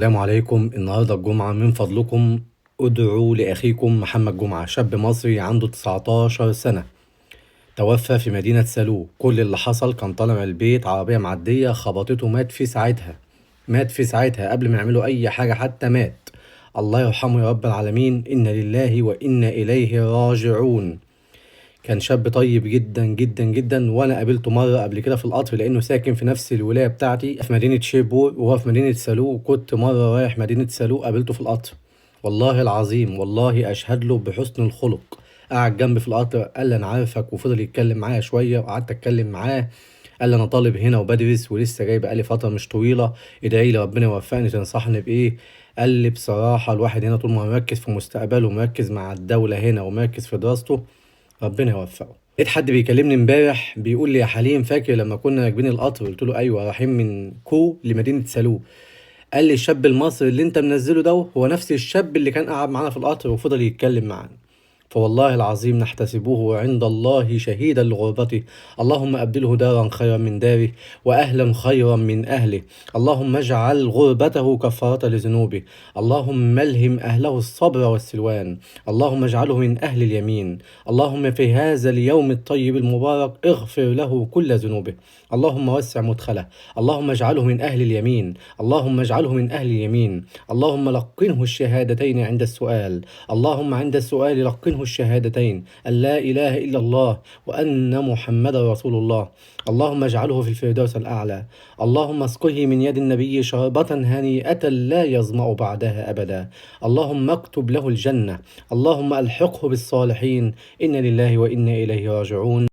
السلام عليكم. النهارده الجمعة، من فضلكم ادعوا لأخيكم محمد جمعة، شاب مصري عنده 19 سنة، توفى في مدينة سلوك. كل اللي حصل كان طالع من البيت، عربية معدية خبطته، مات في ساعتها. مات في ساعتها قبل ما يعملوا أي حاجة، حتى مات. الله يرحمه يا رب العالمين، إنا لله وإنا إليه راجعون. كان شاب طيب جدا جدا جدا، وانا قابلته مره قبل كده في القطر، لانه ساكن في نفس الولايه بتاعتي في مدينه شيبور، وهو في مدينه سلوق. وكنت مره رايح مدينه سلوق قابلته في القطر. والله العظيم، والله اشهد له بحسن الخلق. قعد جنبي في القطر، قال لي انا عارفك، وفضل يتكلم معايا شويه، وقعدت اتكلم معاه. قال لي انا طالب هنا وبدرس ولسه جاي بقالي فتره مش طويله، ادعي لي ربنا يوفقني، تنصحني بايه؟ قال لي بصراحه الواحد هنا طول ما هو مركز في مستقبله ومركز مع الدوله هنا ومركز في دراسته، ربنا يوفقه. لقيت حد بيكلمني امبارح بيقول لي يا حليم، فاكر لما كنا راكبين القطر؟ قلت له ايوه، رايحين من كو لمدينه سلوم. قال لي الشاب المصري اللي انت منزله ده هو نفس الشاب اللي كان قاعد معانا في القطر وفضل يتكلم معانا. فوالله العظيم نحتسبه عند الله شهيدا لغربته. اللهم أبدله دارا خيرا من داره، وأهلا خيرا من أهله. اللهم اجعل غربته كفارة لذنوبه. اللهم ألهم أهله الصبر والسلوان. اللهم اجعله من أهل اليمين. اللهم في هذا اليوم الطيب المبارك اغفر له كل ذنوبه. اللهم وسع مدخله. اللهم اجعله من أهل اليمين. اللهم اجعله من أهل اليمين. اللهم لقنه الشهادتين عند السؤال. اللهم عند السؤال لقنه الشهادتين أن لا إله إلا الله وأن محمد رسول الله. اللهم اجعله في الفردوس الأعلى. اللهم اسقه من يد النبي شربة هنيئة لا يظمأ بعدها أبدا. اللهم اكتب له الجنة. اللهم ألحقه بالصالحين. إنا لله وإنا إليه راجعون.